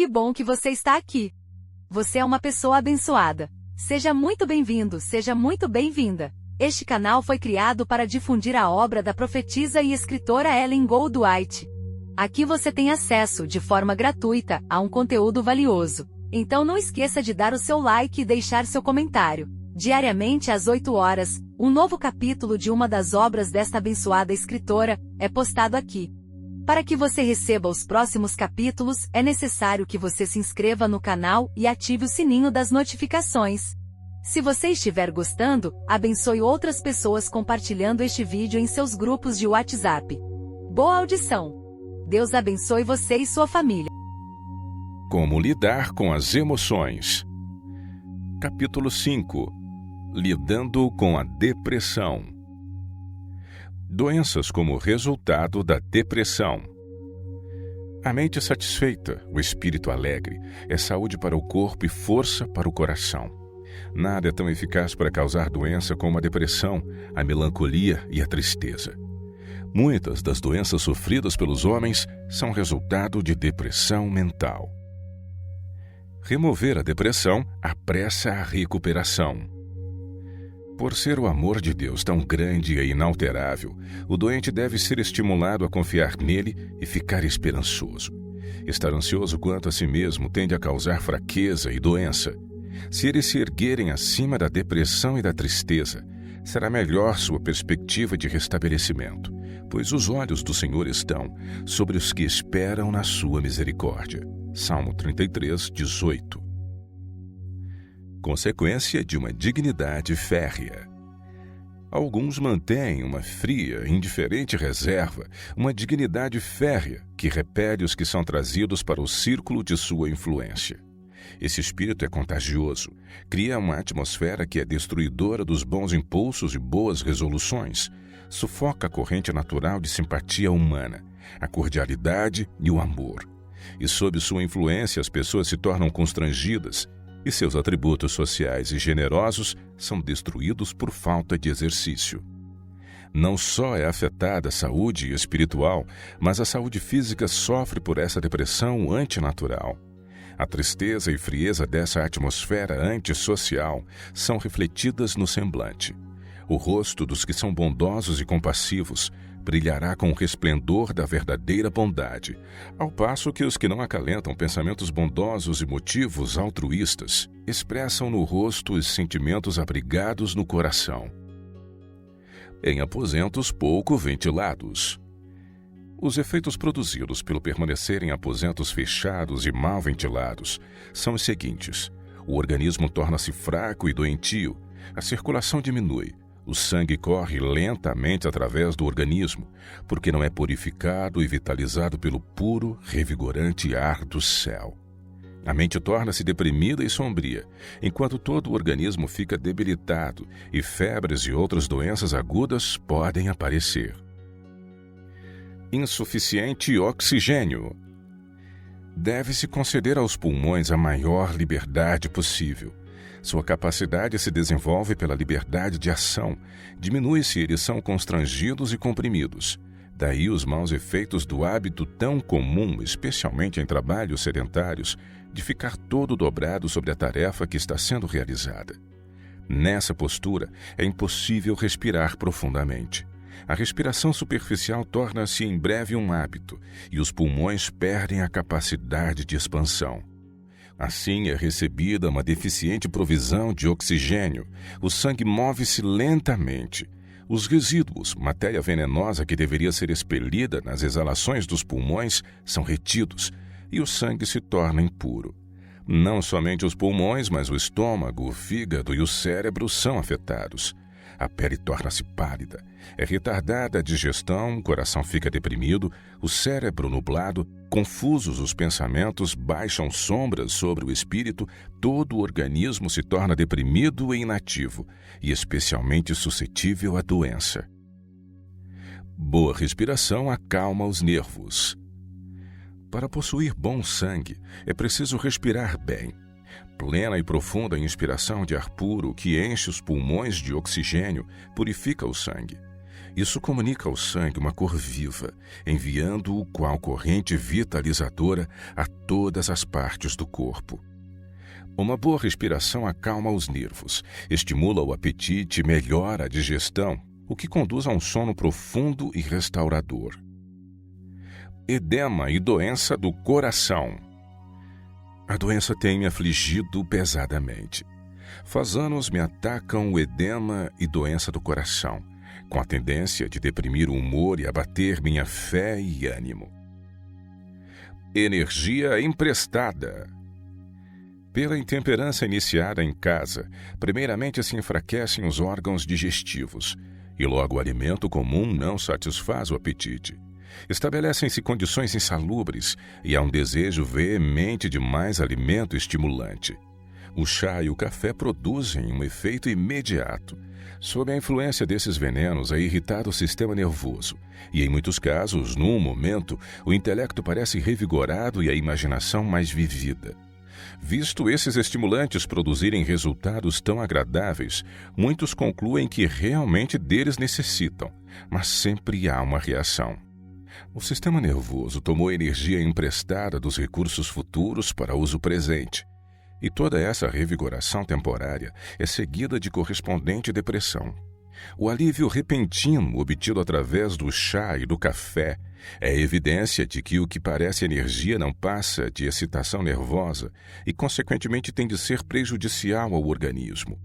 Que bom que você está aqui. Você é uma pessoa abençoada. Seja muito bem-vindo, seja muito bem-vinda. Este canal foi criado para difundir a obra da profetisa e escritora Ellen Goldwhite. Aqui você tem acesso, de forma gratuita, a um conteúdo valioso. Então não esqueça de dar o seu like e deixar seu comentário. Diariamente às 8 horas, um novo capítulo de uma das obras desta abençoada escritora é postado aqui. Para que você receba os próximos capítulos, é necessário que você se inscreva no canal e ative o sininho das notificações. Se você estiver gostando, abençoe outras pessoas compartilhando este vídeo em seus grupos de WhatsApp. Boa audição! Deus abençoe você e sua família. Como lidar com as emoções? Capítulo 5. Lidando com a depressão. Doenças como resultado da depressão. A mente satisfeita, o espírito alegre, é saúde para o corpo e força para o coração. Nada é tão eficaz para causar doença como a depressão, a melancolia e a tristeza. Muitas das doenças sofridas pelos homens são resultado de depressão mental. Remover a depressão apressa a recuperação. Por ser o amor de Deus tão grande e inalterável, o doente deve ser estimulado a confiar nele e ficar esperançoso. Estar ansioso quanto a si mesmo tende a causar fraqueza e doença. Se eles se erguerem acima da depressão e da tristeza, será melhor sua perspectiva de restabelecimento, pois os olhos do Senhor estão sobre os que esperam na sua misericórdia. Salmo 33, 18. Consequência de uma dignidade férrea. Alguns mantêm uma fria, indiferente reserva, uma dignidade férrea que repele os que são trazidos para o círculo de sua influência. Esse espírito é contagioso, cria uma atmosfera que é destruidora dos bons impulsos e boas resoluções, sufoca a corrente natural de simpatia humana, a cordialidade e o amor. E sob sua influência as pessoas se tornam constrangidas, e seus atributos sociais e generosos são destruídos por falta de exercício. Não só é afetada a saúde espiritual, mas a saúde física sofre por essa depressão antinatural. A tristeza e frieza dessa atmosfera antissocial são refletidas no semblante. O rosto dos que são bondosos e compassivos brilhará com o resplendor da verdadeira bondade, ao passo que os que não acalentam pensamentos bondosos e motivos altruístas expressam no rosto os sentimentos abrigados no coração. Em aposentos pouco ventilados. Os efeitos produzidos pelo permanecer em aposentos fechados e mal ventilados são os seguintes: o organismo torna-se fraco e doentio, a circulação diminui, o sangue corre lentamente através do organismo, porque não é purificado e vitalizado pelo puro, revigorante ar do céu. A mente torna-se deprimida e sombria, enquanto todo o organismo fica debilitado e febres e outras doenças agudas podem aparecer. Insuficiente oxigênio. Deve-se conceder aos pulmões a maior liberdade possível. Sua capacidade se desenvolve pela liberdade de ação, diminui se eles são constrangidos e comprimidos. Daí os maus efeitos do hábito tão comum, especialmente em trabalhos sedentários, de ficar todo dobrado sobre a tarefa que está sendo realizada. Nessa postura, é impossível respirar profundamente. A respiração superficial torna-se em breve um hábito, e os pulmões perdem a capacidade de expansão. Assim é recebida uma deficiente provisão de oxigênio, o sangue move-se lentamente. Os resíduos, matéria venenosa que deveria ser expelida nas exalações dos pulmões, são retidos e o sangue se torna impuro. Não somente os pulmões, mas o estômago, o fígado e o cérebro são afetados. A pele torna-se pálida, é retardada a digestão, o coração fica deprimido, o cérebro nublado, confusos os pensamentos, baixam sombras sobre o espírito, todo o organismo se torna deprimido e inativo, e especialmente suscetível à doença. Boa respiração acalma os nervos. Para possuir bom sangue, é preciso respirar bem. Plena e profunda inspiração de ar puro que enche os pulmões de oxigênio purifica o sangue. Isso comunica ao sangue uma cor viva, enviando-o qual corrente vitalizadora a todas as partes do corpo. Uma boa respiração acalma os nervos, estimula o apetite e melhora a digestão, o que conduz a um sono profundo e restaurador. Edema e doença do coração. A doença tem me afligido pesadamente. Faz anos me atacam o edema e doença do coração, com a tendência de deprimir o humor e abater minha fé e ânimo. Energia emprestada. Pela intemperança iniciada em casa, primeiramente se enfraquecem os órgãos digestivos, e logo o alimento comum não satisfaz o apetite. Estabelecem-se condições insalubres e há um desejo veemente de mais alimento estimulante. O chá e o café produzem um efeito imediato. Sob a influência desses venenos é irritado o sistema nervoso e, em muitos casos, num momento, o intelecto parece revigorado e a imaginação mais vivida. Visto esses estimulantes produzirem resultados tão agradáveis, muitos concluem que realmente deles necessitam, mas sempre há uma reação. O sistema nervoso tomou energia emprestada dos recursos futuros para uso presente, e toda essa revigoração temporária é seguida de correspondente depressão. O alívio repentino obtido através do chá e do café é evidência de que o que parece energia não passa de excitação nervosa e, consequentemente, tem de ser prejudicial ao organismo.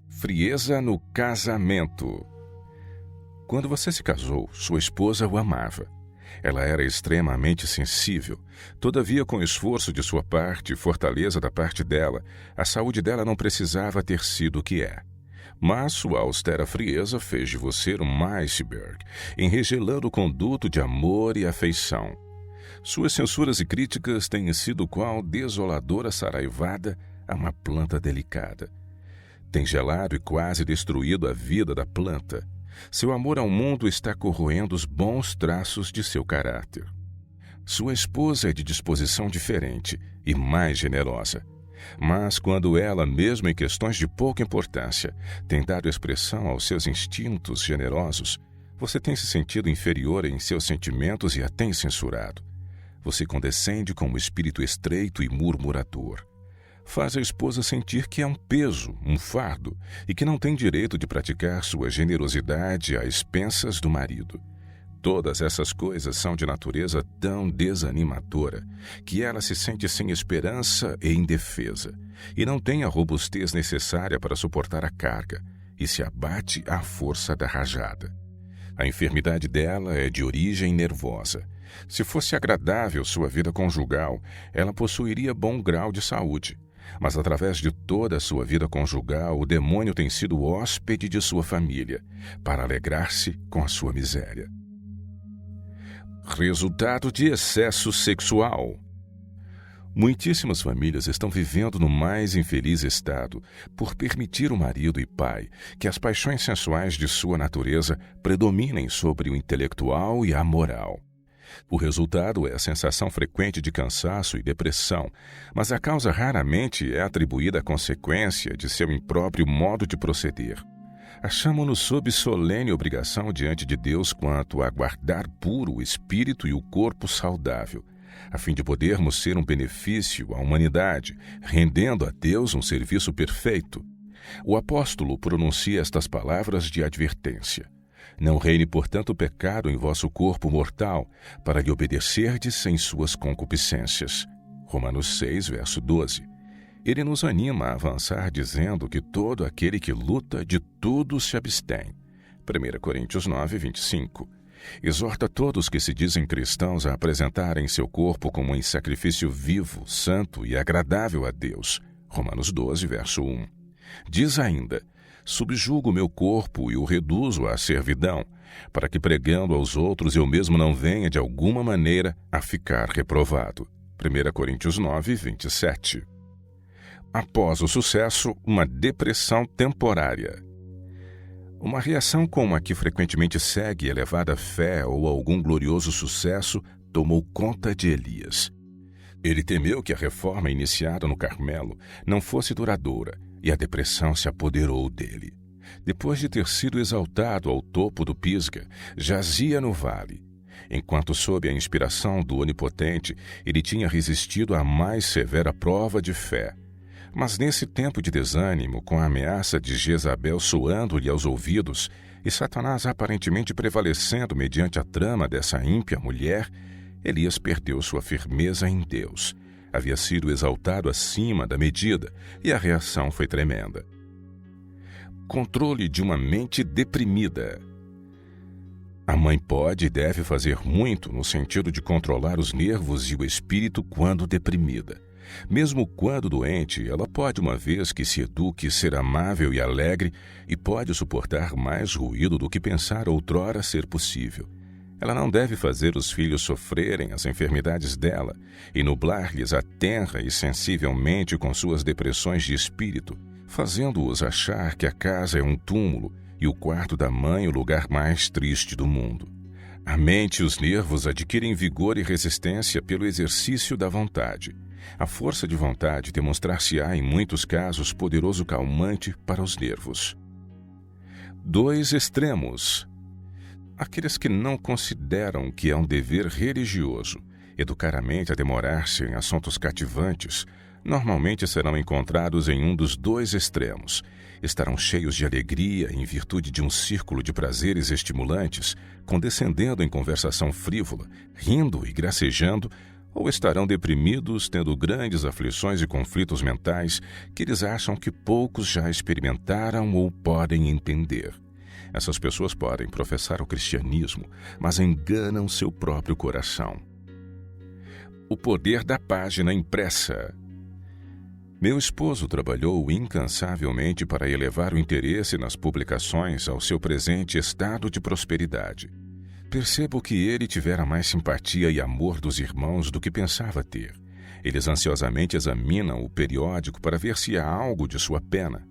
Frieza no casamento. Quando você se casou, sua esposa o amava. Ela era extremamente sensível. Todavia, com esforço de sua parte e fortaleza da parte dela, a saúde dela não precisava ter sido o que é. Mas sua austera frieza fez de você um iceberg, enregelando o conduto de amor e afeição. Suas censuras e críticas têm sido qual desoladora saraivada a uma planta delicada. Tem gelado e quase destruído a vida da planta. Seu amor ao mundo está corroendo os bons traços de seu caráter. Sua esposa é de disposição diferente e mais generosa. Mas quando ela, mesmo em questões de pouca importância, tem dado expressão aos seus instintos generosos, você tem se sentido inferior em seus sentimentos e a tem censurado. Você condescende com um espírito estreito e murmurador. Faz a esposa sentir que é um peso, um fardo, e que não tem direito de praticar sua generosidade às expensas do marido. Todas essas coisas são de natureza tão desanimadora que ela se sente sem esperança e indefesa, e não tem a robustez necessária para suportar a carga, e se abate à força da rajada. A enfermidade dela é de origem nervosa. Se fosse agradável sua vida conjugal, ela possuiria bom grau de saúde. Mas através de toda a sua vida conjugal, o demônio tem sido o hóspede de sua família, para alegrar-se com a sua miséria. Resultado de excesso sexual. Muitíssimas famílias estão vivendo no mais infeliz estado por permitir o marido e pai que as paixões sensuais de sua natureza predominem sobre o intelectual e a moral. O resultado é a sensação frequente de cansaço e depressão, mas a causa raramente é atribuída à consequência de seu impróprio modo de proceder. Achamo-nos sob solene obrigação diante de Deus quanto a guardar puro o espírito e o corpo saudável, a fim de podermos ser um benefício à humanidade, rendendo a Deus um serviço perfeito. O apóstolo pronuncia estas palavras de advertência. Não reine, portanto, o pecado em vosso corpo mortal, para lhe obedecerdes em suas concupiscências. Romanos 6, verso 12. Ele nos anima a avançar dizendo que todo aquele que luta de tudo se abstém. 1 Coríntios 9, 25. Exorta todos que se dizem cristãos a apresentarem seu corpo como um sacrifício vivo, santo e agradável a Deus. Romanos 12, verso 1. Diz ainda: subjugo o meu corpo e o reduzo à servidão, para que pregando aos outros eu mesmo não venha de alguma maneira a ficar reprovado. 1 Coríntios 9, 27. Após o sucesso, uma depressão temporária. Uma reação como a que frequentemente segue elevada fé ou algum glorioso sucesso tomou conta de Elias. Ele temeu que a reforma iniciada no Carmelo não fosse duradoura, e a depressão se apoderou dele. depois de ter sido exaltado ao topo do Pisga, jazia no vale, enquanto, sob a inspiração do Onipotente, ele tinha resistido à mais severa prova de fé. Mas nesse tempo de desânimo, com a ameaça de Jezabel soando-lhe aos ouvidos e Satanás aparentemente prevalecendo mediante a trama dessa ímpia mulher, Elias perdeu sua firmeza em Deus. Havia sido exaltado acima da medida e a reação foi tremenda. Controle de uma mente deprimida. A mãe pode e deve fazer muito no sentido de controlar os nervos e o espírito quando deprimida. Mesmo quando doente, ela pode, uma vez que se eduque, ser amável e alegre e pode suportar mais ruído do que pensar outrora ser possível. Ela não deve fazer os filhos sofrerem as enfermidades dela e nublar-lhes a tenra e sensivelmente com suas depressões de espírito, fazendo-os achar que a casa é um túmulo e o quarto da mãe o lugar mais triste do mundo. A mente e os nervos adquirem vigor e resistência pelo exercício da vontade. A força de vontade demonstrar-se-á, em muitos casos, poderoso calmante para os nervos. 2 extremos. Aqueles que não consideram que é um dever religioso educar a mente a demorar-se em assuntos cativantes, normalmente serão encontrados em um dos 2 extremos. Estarão cheios de alegria em virtude de um círculo de prazeres estimulantes, condescendendo em conversação frívola, rindo e gracejando, ou estarão deprimidos, tendo grandes aflições e conflitos mentais que eles acham que poucos já experimentaram ou podem entender. Essas pessoas podem professar o cristianismo, mas enganam seu próprio coração. O poder da página impressa. Meu esposo trabalhou incansavelmente para elevar o interesse nas publicações ao seu presente estado de prosperidade. Percebo que ele tivera mais simpatia e amor dos irmãos do que pensava ter. Eles ansiosamente examinam o periódico para ver se há algo de sua pena.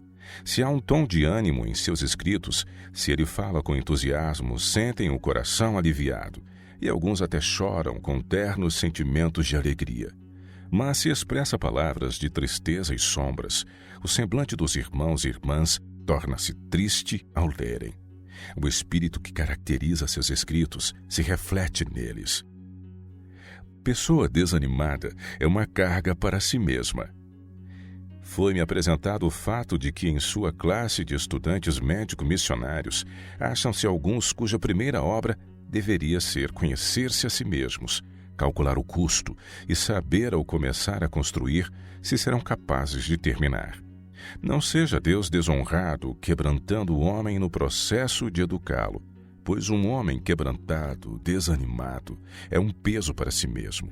Se há um tom de ânimo em seus escritos, se ele fala com entusiasmo, sentem o coração aliviado, e alguns até choram com ternos sentimentos de alegria. Mas se expressa palavras de tristeza e sombras, o semblante dos irmãos e irmãs torna-se triste ao lerem. O espírito que caracteriza seus escritos se reflete neles. Pessoa desanimada é uma carga para si mesma. Foi-me apresentado o fato de que em sua classe de estudantes médico-missionários acham-se alguns cuja primeira obra deveria ser conhecer-se a si mesmos, calcular o custo e saber ao começar a construir se serão capazes de terminar. Não seja Deus desonrado quebrantando o homem no processo de educá-lo, pois um homem quebrantado, desanimado, é um peso para si mesmo.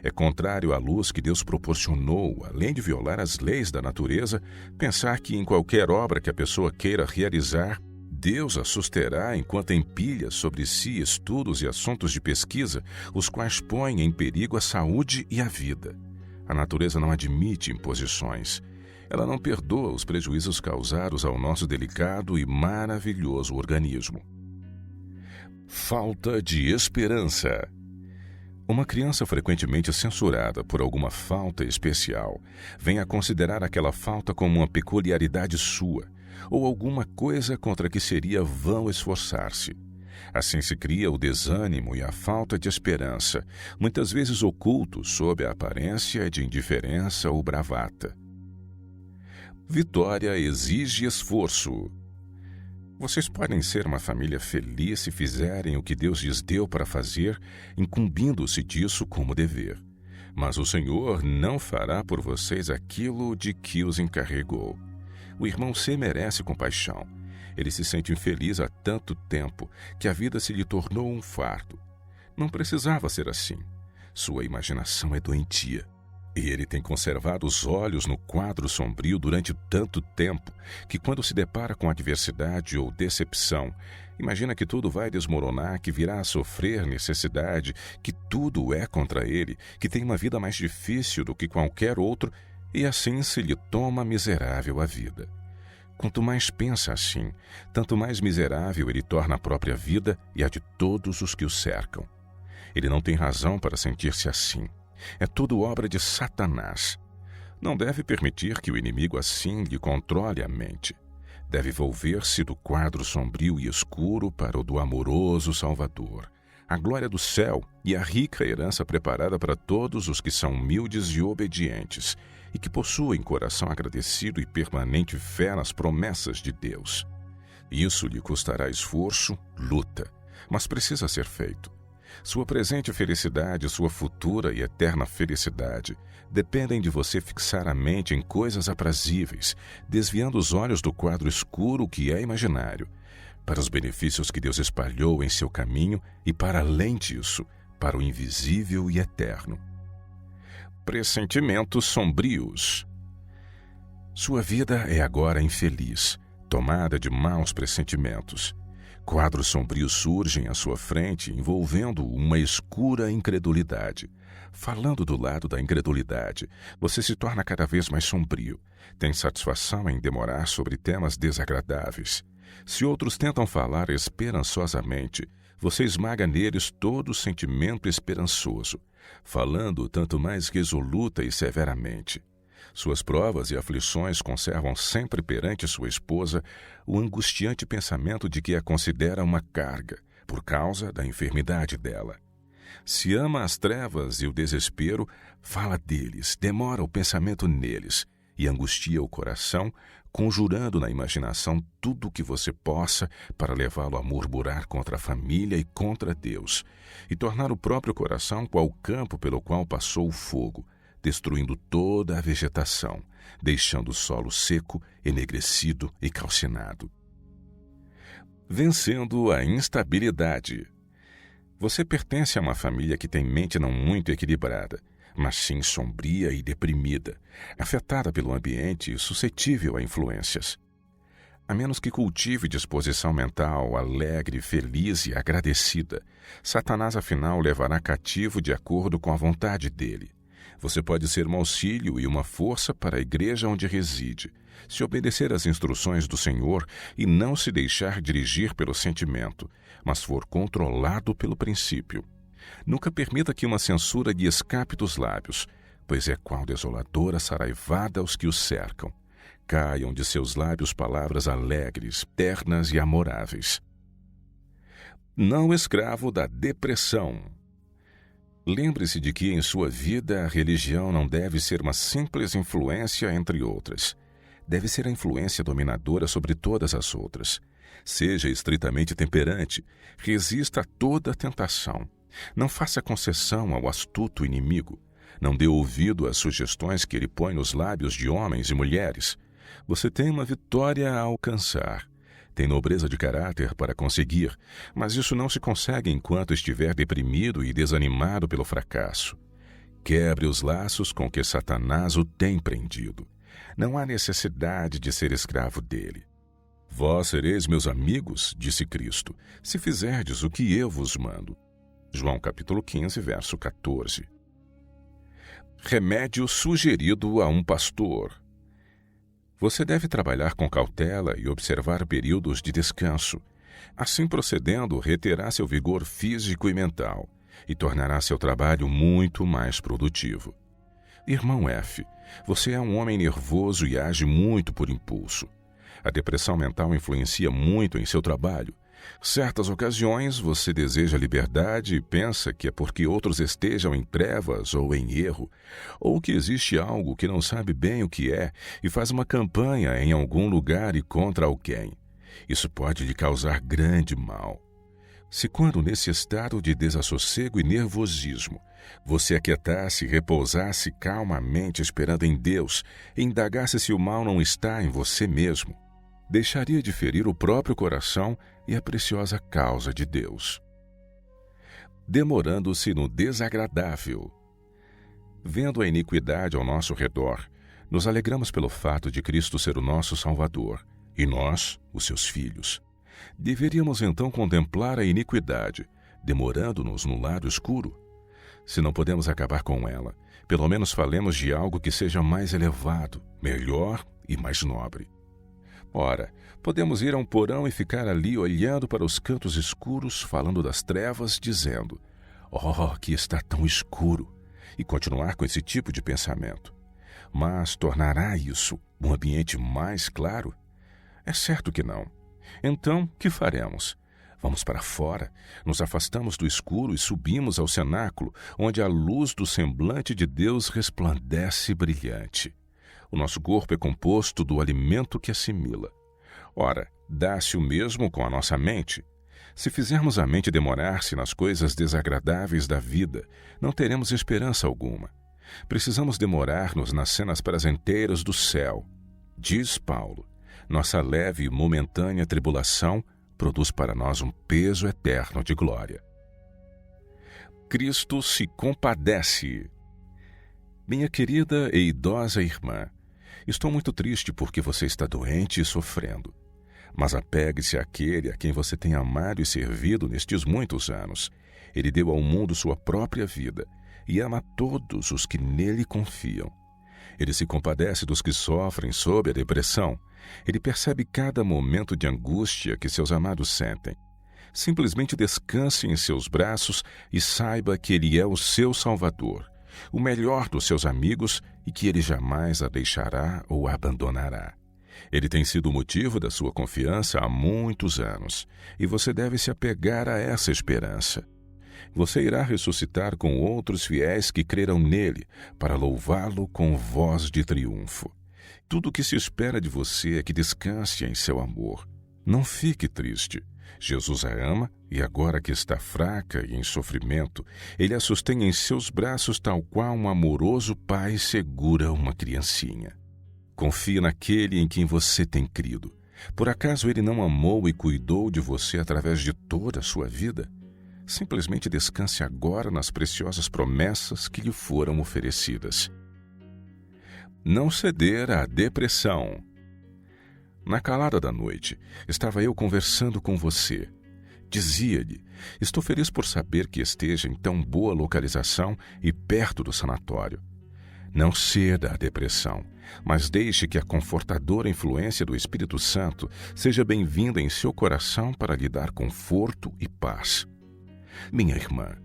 É contrário à luz que Deus proporcionou, além de violar as leis da natureza, pensar que em qualquer obra que a pessoa queira realizar, Deus a susterá enquanto empilha sobre si estudos e assuntos de pesquisa, os quais põem em perigo a saúde e a vida. A natureza não admite imposições. Ela não perdoa os prejuízos causados ao nosso delicado e maravilhoso organismo. Falta de esperança. Uma criança frequentemente censurada por alguma falta especial vem a considerar aquela falta como uma peculiaridade sua, ou alguma coisa contra que seria vão esforçar-se. Assim se cria o desânimo e a falta de esperança, muitas vezes ocultos sob a aparência de indiferença ou bravata. Vitória exige esforço. Vocês podem ser uma família feliz se fizerem o que Deus lhes deu para fazer, incumbindo-se disso como dever. Mas o Senhor não fará por vocês aquilo de que os encarregou. O irmão C merece compaixão. Ele se sente infeliz há tanto tempo que a vida se lhe tornou um fardo. Não precisava ser assim. Sua imaginação é doentia. E ele tem conservado os olhos no quadro sombrio durante tanto tempo que, quando se depara com adversidade ou decepção, imagina que tudo vai desmoronar, que virá a sofrer necessidade, que tudo é contra ele, que tem uma vida mais difícil do que qualquer outro, e assim se lhe toma miserável a vida. Quanto mais pensa assim, tanto mais miserável ele torna a própria vida e a de todos os que o cercam. Ele não tem razão para sentir-se assim. É tudo obra de Satanás. Não deve permitir que o inimigo assim lhe controle a mente. deve volver-se do quadro sombrio e escuro para o do amoroso Salvador, a glória do céu e a rica herança preparada para todos os que são humildes e obedientes e que possuem coração agradecido e permanente fé nas promessas de Deus. Isso lhe custará esforço, luta, mas precisa ser feito. Sua presente felicidade e sua futura e eterna felicidade dependem de você fixar a mente em coisas aprazíveis, desviando os olhos do quadro escuro que é imaginário, para os benefícios que Deus espalhou em seu caminho e, para além disso, para o invisível e eterno. Pressentimentos sombrios. Sua vida é agora infeliz, tomada de maus pressentimentos. Quadros sombrios surgem à sua frente, envolvendo uma escura incredulidade. Falando do lado da incredulidade, você se torna cada vez mais sombrio. Tem satisfação em demorar sobre temas desagradáveis. Se outros tentam falar esperançosamente, você esmaga neles todo sentimento esperançoso, falando tanto mais resoluta e severamente. Suas provas e aflições conservam sempre perante sua esposa o angustiante pensamento de que a considera uma carga, por causa da enfermidade dela. Se ama as trevas e o desespero, fala deles, demora o pensamento neles e angustia o coração, conjurando na imaginação tudo o que você possa para levá-lo a murmurar contra a família e contra Deus, e tornar o próprio coração qual campo pelo qual passou o fogo, destruindo toda a vegetação, deixando o solo seco, enegrecido e calcinado. Vencendo a instabilidade. Você pertence a uma família que tem mente não muito equilibrada, mas sim sombria e deprimida, afetada pelo ambiente e suscetível a influências. A menos que cultive disposição mental alegre, feliz e agradecida, Satanás afinal levará cativo de acordo com a vontade dele. Você pode ser um auxílio e uma força para a igreja onde reside, se obedecer às instruções do Senhor e não se deixar dirigir pelo sentimento, mas for controlado pelo princípio. Nunca permita que uma censura lhe escape dos lábios, pois é qual desoladora saraivada aos que o cercam. Caiam de seus lábios palavras alegres, ternas e amoráveis. Não escravo da depressão. Lembre-se de que em sua vida a religião não deve ser uma simples influência entre outras. Deve ser a influência dominadora sobre todas as outras. Seja estritamente temperante, resista a toda tentação. Não faça concessão ao astuto inimigo. Não dê ouvido às sugestões que ele põe nos lábios de homens e mulheres. Você tem uma vitória a alcançar. Tem nobreza de caráter para conseguir, mas isso não se consegue enquanto estiver deprimido e desanimado pelo fracasso. Quebre os laços com que Satanás o tem prendido. Não há necessidade de ser escravo dele. Vós sereis meus amigos, disse Cristo, se fizerdes o que eu vos mando. João capítulo 15, verso 14. Remédio sugerido a um pastor. Você deve trabalhar com cautela e observar períodos de descanso. Assim procedendo, reterá seu vigor físico e mental e tornará seu trabalho muito mais produtivo. Irmão F., você é um homem nervoso e age muito por impulso. A depressão mental influencia muito em seu trabalho. Certas ocasiões você deseja liberdade e pensa que é porque outros estejam em trevas ou em erro, ou que existe algo que não sabe bem o que é e faz uma campanha em algum lugar e contra alguém. Isso pode lhe causar grande mal. Se quando nesse estado de desassossego e nervosismo, você aquietasse e repousasse calmamente esperando em Deus e indagasse se o mal não está em você mesmo, deixaria de ferir o próprio coração e a preciosa causa de Deus. Demorando-se no desagradável. Vendo a iniquidade ao nosso redor, nos alegramos pelo fato de Cristo ser o nosso Salvador, e nós, os seus filhos. Deveríamos então contemplar a iniquidade, demorando-nos no lado escuro. Se não podemos acabar com ela, pelo menos falemos de algo que seja mais elevado, melhor e mais nobre. Ora, podemos ir a um porão e ficar ali olhando para os cantos escuros, falando das trevas, dizendo: "Oh, que está tão escuro", e continuar com esse tipo de pensamento. Mas tornará isso um ambiente mais claro? É certo que não. Então, que faremos? Vamos para fora, nos afastamos do escuro e subimos ao cenáculo, onde a luz do semblante de Deus resplandece brilhante. O nosso corpo é composto do alimento que assimila. Ora, dá-se o mesmo com a nossa mente. Se fizermos a mente demorar-se nas coisas desagradáveis da vida, não teremos esperança alguma. Precisamos demorar-nos nas cenas prazenteiras do céu. Diz Paulo, nossa leve e momentânea tribulação produz para nós um peso eterno de glória. Cristo se compadece. Minha querida e idosa irmã, estou muito triste porque você está doente e sofrendo. Mas apegue-se àquele a quem você tem amado e servido nestes muitos anos. Ele deu ao mundo sua própria vida e ama todos os que nele confiam. Ele se compadece dos que sofrem sob a depressão. Ele percebe cada momento de angústia que seus amados sentem. Simplesmente descanse em seus braços e saiba que Ele é o seu Salvador, o melhor dos seus amigos e que Ele jamais a deixará ou a abandonará. Ele tem sido o motivo da sua confiança há muitos anos e você deve se apegar a essa esperança. Você irá ressuscitar com outros fiéis que creram nele para louvá-lo com voz de triunfo. Tudo o que se espera de você é que descanse em seu amor. Não fique triste. Jesus a ama e agora que está fraca e em sofrimento, Ele a sustém em seus braços tal qual um amoroso pai segura uma criancinha. Confie naquele em quem você tem crido. Por acaso Ele não amou e cuidou de você através de toda a sua vida? Simplesmente descanse agora nas preciosas promessas que lhe foram oferecidas. Não ceder à depressão. Na calada da noite, estava eu conversando com você. Dizia-lhe, estou feliz por saber que esteja em tão boa localização e perto do sanatório. Não ceda à depressão, mas deixe que a confortadora influência do Espírito Santo seja bem-vinda em seu coração para lhe dar conforto e paz. Minha irmã,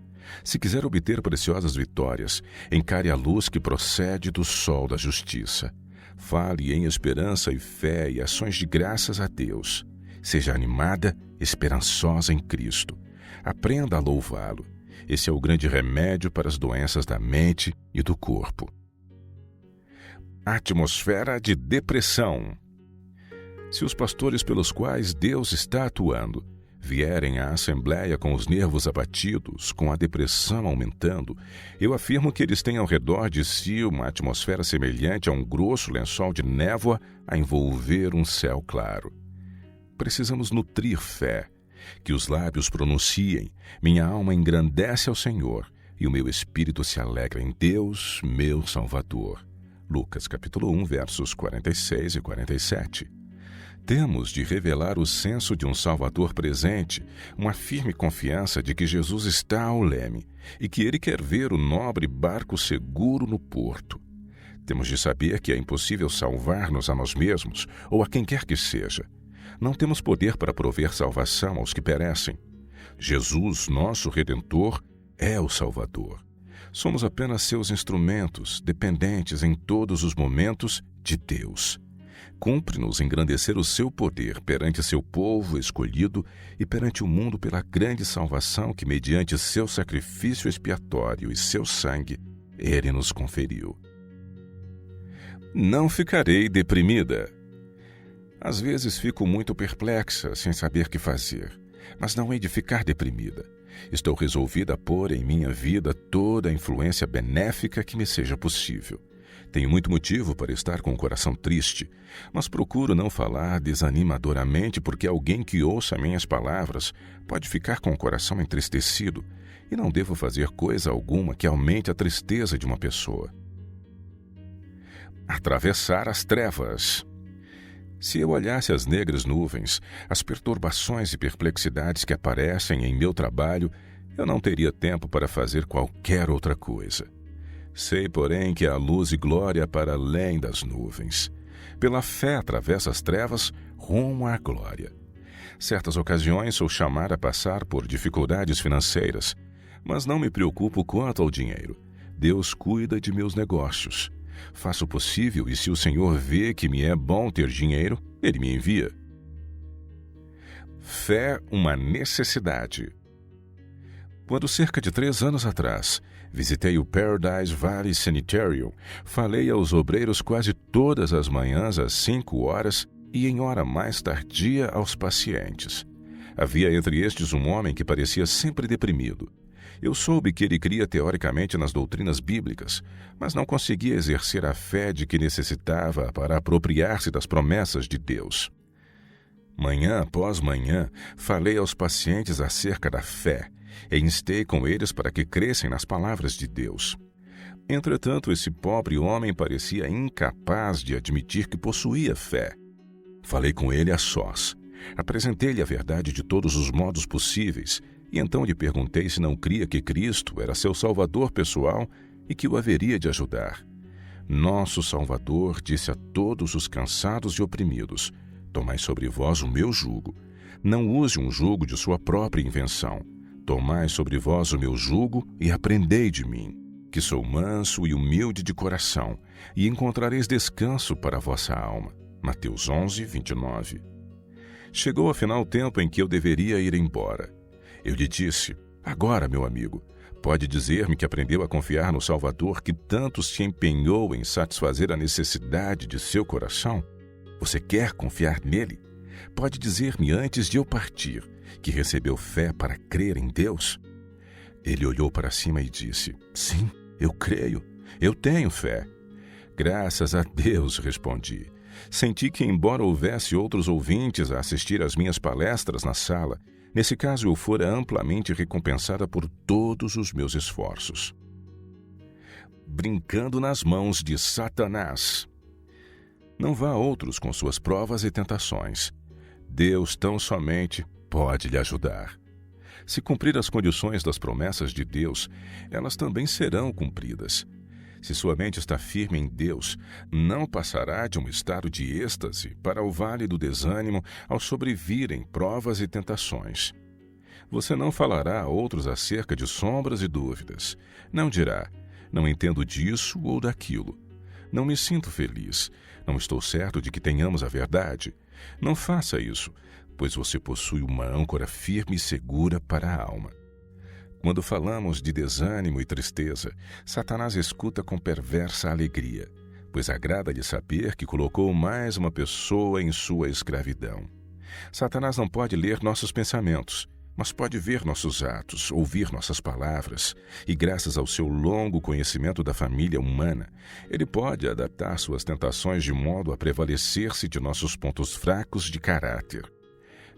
se quiser obter preciosas vitórias, encare a luz que procede do sol da justiça. Fale em esperança e fé e ações de graças a Deus. Seja animada, esperançosa em Cristo. Aprenda a louvá-lo. Esse é o grande remédio para as doenças da mente e do corpo. Atmosfera de depressão. Se os pastores pelos quais Deus está atuando vierem à assembleia com os nervos abatidos, com a depressão aumentando, eu afirmo que eles têm ao redor de si uma atmosfera semelhante a um grosso lençol de névoa a envolver um céu claro. Precisamos nutrir fé, que os lábios pronunciem, minha alma engrandece ao Senhor, e o meu espírito se alegra em Deus, meu Salvador. Lucas capítulo 1, versos 46 e 47. Temos de revelar o senso de um Salvador presente, uma firme confiança de que Jesus está ao leme e que Ele quer ver o nobre barco seguro no porto. Temos de saber que é impossível salvar-nos a nós mesmos ou a quem quer que seja. Não temos poder para prover salvação aos que perecem. Jesus, nosso Redentor, é o Salvador. Somos apenas seus instrumentos, dependentes em todos os momentos de Deus. Cumpre-nos engrandecer o seu poder perante seu povo escolhido e perante o mundo pela grande salvação que, mediante seu sacrifício expiatório e seu sangue, Ele nos conferiu. Não ficarei deprimida. Às vezes fico muito perplexa, sem saber o que fazer, mas não hei de ficar deprimida. Estou resolvida a pôr em minha vida toda a influência benéfica que me seja possível. Tenho muito motivo para estar com o coração triste, mas procuro não falar desanimadoramente porque alguém que ouça minhas palavras pode ficar com o coração entristecido e não devo fazer coisa alguma que aumente a tristeza de uma pessoa. Atravessar as trevas. Se eu olhasse as negras nuvens, as perturbações e perplexidades que aparecem em meu trabalho, eu não teria tempo para fazer qualquer outra coisa. Sei, porém, que há luz e glória para além das nuvens. Pela fé atravesso as trevas rumo à glória. Certas ocasiões sou chamada a passar por dificuldades financeiras, mas não me preocupo quanto ao dinheiro. Deus cuida de meus negócios. Faço o possível e se o Senhor vê que me é bom ter dinheiro, Ele me envia. Fé, uma necessidade. Quando cerca de 3 anos atrás visitei o Paradise Valley Sanitarium, falei aos obreiros quase todas as manhãs às 5 horas e em hora mais tardia aos pacientes. Havia entre estes um homem que parecia sempre deprimido. Eu soube que ele cria teoricamente nas doutrinas bíblicas, mas não conseguia exercer a fé de que necessitava para apropriar-se das promessas de Deus. Manhã após manhã, falei aos pacientes acerca da fé e instei com eles para que crescem nas palavras de Deus. Entretanto, esse pobre homem parecia incapaz de admitir que possuía fé. Falei com ele a sós. Apresentei-lhe a verdade de todos os modos possíveis e então lhe perguntei se não cria que Cristo era seu Salvador pessoal e que o haveria de ajudar. Nosso Salvador disse a todos os cansados e oprimidos: tomai sobre vós o meu jugo. Não use um jugo de sua própria invenção. Tomai sobre vós o meu jugo e aprendei de mim, que sou manso e humilde de coração, e encontrareis descanso para a vossa alma. Mateus 11, 29. Chegou afinal o tempo em que eu deveria ir embora. Eu lhe disse: agora, meu amigo, pode dizer-me que aprendeu a confiar no Salvador que tanto se empenhou em satisfazer a necessidade de seu coração? Você quer confiar nele? Pode dizer-me antes de eu partir que recebeu fé para crer em Deus? Ele olhou para cima e disse: sim, eu creio, eu tenho fé. Graças a Deus, respondi. Senti que, embora houvesse outros ouvintes a assistir às minhas palestras na sala, nesse caso eu fora amplamente recompensada por todos os meus esforços. Brincando nas mãos de Satanás. Não vá a outros com suas provas e tentações. Deus tão somente pode lhe ajudar. Se cumprir as condições das promessas de Deus, elas também serão cumpridas. Se sua mente está firme em Deus, não passará de um estado de êxtase para o vale do desânimo ao sobrevirem provas e tentações. Você não falará a outros acerca de sombras e dúvidas. Não dirá: não entendo disso ou daquilo. Não me sinto feliz. Não estou certo de que tenhamos a verdade. Não faça isso, pois você possui uma âncora firme e segura para a alma. Quando falamos de desânimo e tristeza, Satanás escuta com perversa alegria, pois agrada-lhe saber que colocou mais uma pessoa em sua escravidão. Satanás não pode ler nossos pensamentos, mas pode ver nossos atos, ouvir nossas palavras, e graças ao seu longo conhecimento da família humana, ele pode adaptar suas tentações de modo a prevalecer-se de nossos pontos fracos de caráter.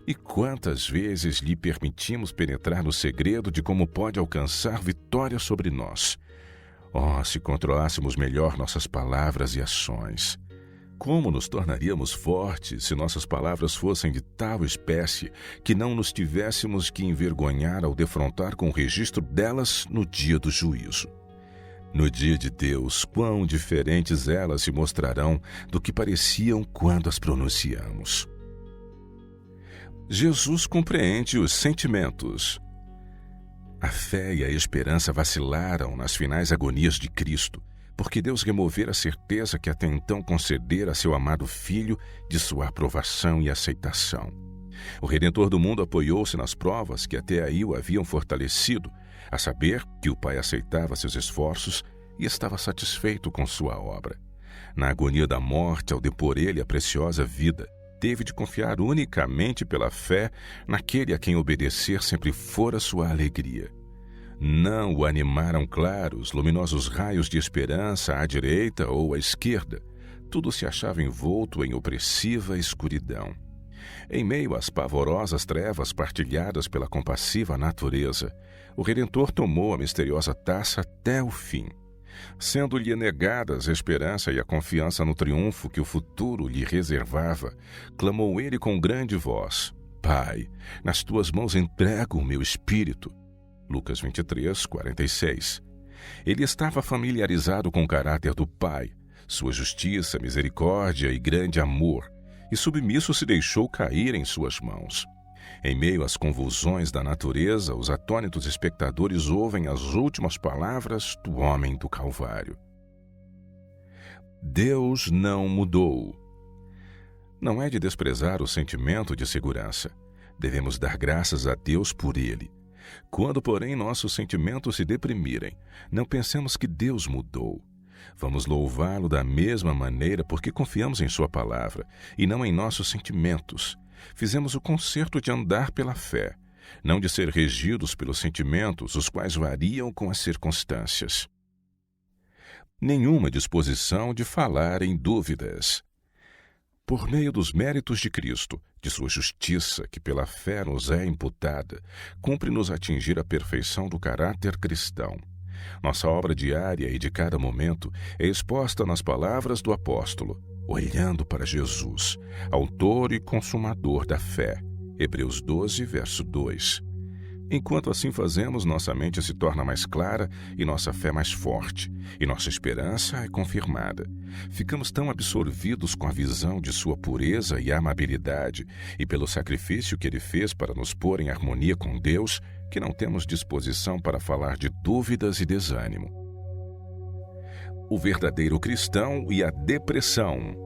E quantas vezes lhe permitimos penetrar no segredo de como pode alcançar vitória sobre nós? Oh, se controlássemos melhor nossas palavras e ações! Como nos tornaríamos fortes se nossas palavras fossem de tal espécie que não nos tivéssemos que envergonhar ao defrontar com o registro delas no dia do juízo? No dia de Deus, quão diferentes elas se mostrarão do que pareciam quando as pronunciamos. Jesus compreende os sentimentos. A fé e a esperança vacilaram nas finais agonias de Cristo, porque Deus removera a certeza que até então concedera a seu amado Filho de sua aprovação e aceitação. O Redentor do mundo apoiou-se nas provas que até aí o haviam fortalecido, a saber que o Pai aceitava seus esforços e estava satisfeito com sua obra. Na agonia da morte, ao depor ele a preciosa vida, teve de confiar unicamente pela fé naquele a quem obedecer sempre fora sua alegria. Não o animaram claros, luminosos raios de esperança à direita ou à esquerda. Tudo se achava envolto em opressiva escuridão. Em meio às pavorosas trevas partilhadas pela compassiva natureza, o Redentor tomou a misteriosa taça até o fim. Sendo-lhe negadas a esperança e a confiança no triunfo que o futuro lhe reservava, clamou ele com grande voz: Pai, nas tuas mãos entrego o meu espírito. Lucas 23, 46. Ele estava familiarizado com o caráter do Pai, sua justiça, misericórdia e grande amor, e submisso se deixou cair em suas mãos. Em meio às convulsões da natureza, os atônitos espectadores ouvem as últimas palavras do homem do Calvário. Deus não mudou. Não é de desprezar o sentimento de segurança. devemos dar graças a Deus por ele. Quando, porém, nossos sentimentos se deprimirem, não pensemos que Deus mudou. Vamos louvá-lo da mesma maneira porque confiamos em sua palavra e não em nossos sentimentos. Fizemos o concerto de andar pela fé, não de ser regidos pelos sentimentos, os quais variam com as circunstâncias. Nenhuma disposição de falar em dúvidas. Por meio dos méritos de Cristo, de sua justiça, que pela fé nos é imputada, cumpre-nos atingir a perfeição do caráter cristão. Nossa obra diária e de cada momento é exposta nas palavras do apóstolo, olhando para Jesus, autor e consumador da fé. Hebreus 12, verso 2. Enquanto assim fazemos, nossa mente se torna mais clara e nossa fé mais forte, e nossa esperança é confirmada. Ficamos tão absorvidos com a visão de sua pureza e amabilidade, e pelo sacrifício que ele fez para nos pôr em harmonia com Deus, que não temos disposição para falar de dúvidas e desânimo. O verdadeiro cristão e a depressão.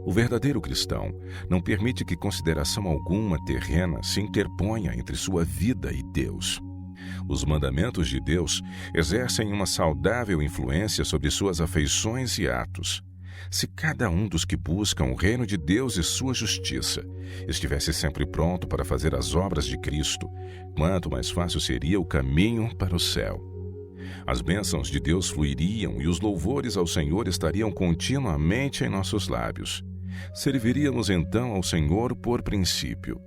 O verdadeiro cristão não permite que consideração alguma terrena se interponha entre sua vida e Deus. Os mandamentos de Deus exercem uma saudável influência sobre suas afeições e atos. Se cada um dos que buscam o reino de Deus e sua justiça estivesse sempre pronto para fazer as obras de Cristo, quanto mais fácil seria o caminho para o céu. As bênçãos de Deus fluiriam e os louvores ao Senhor estariam continuamente em nossos lábios. Serviríamos então ao Senhor por princípio.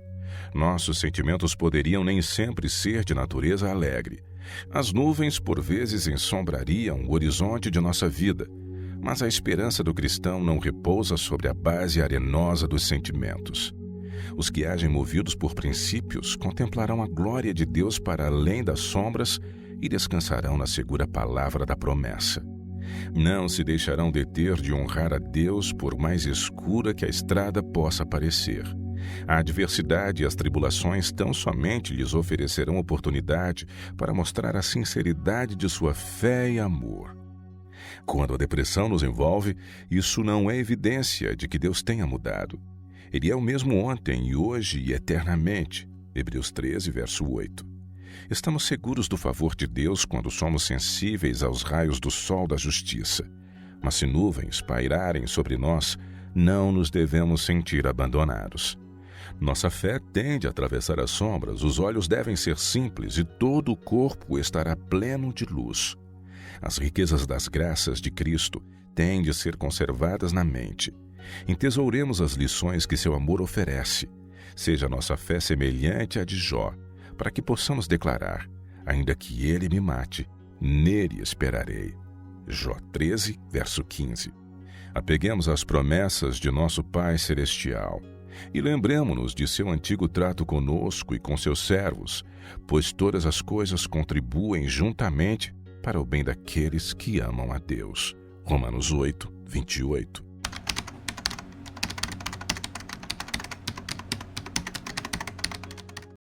Nossos sentimentos poderiam nem sempre ser de natureza alegre. As nuvens, por vezes, ensombrariam o horizonte de nossa vida, mas a esperança do cristão não repousa sobre a base arenosa dos sentimentos. Os que agem movidos por princípios contemplarão a glória de Deus para além das sombras e descansarão na segura palavra da promessa. Não se deixarão deter de honrar a Deus por mais escura que a estrada possa parecer. A adversidade e as tribulações tão somente lhes oferecerão oportunidade para mostrar a sinceridade de sua fé e amor. Quando a depressão nos envolve, isso não é evidência de que Deus tenha mudado. Ele é o mesmo ontem e hoje e eternamente. Hebreus 13, verso 8. Estamos seguros do favor de Deus quando somos sensíveis aos raios do sol da justiça. Mas se nuvens pairarem sobre nós, não nos devemos sentir abandonados. Nossa fé tende a atravessar as sombras, os olhos devem ser simples e todo o corpo estará pleno de luz. As riquezas das graças de Cristo têm de ser conservadas na mente. Entesouremos as lições que seu amor oferece. Seja nossa fé semelhante à de Jó, para que possamos declarar, ainda que ele me mate, nele esperarei. Jó 13, verso 15. Apeguemos às promessas de nosso Pai Celestial e lembremo-nos de seu antigo trato conosco e com seus servos, pois todas as coisas contribuem juntamente para o bem daqueles que amam a Deus. Romanos 8, 28.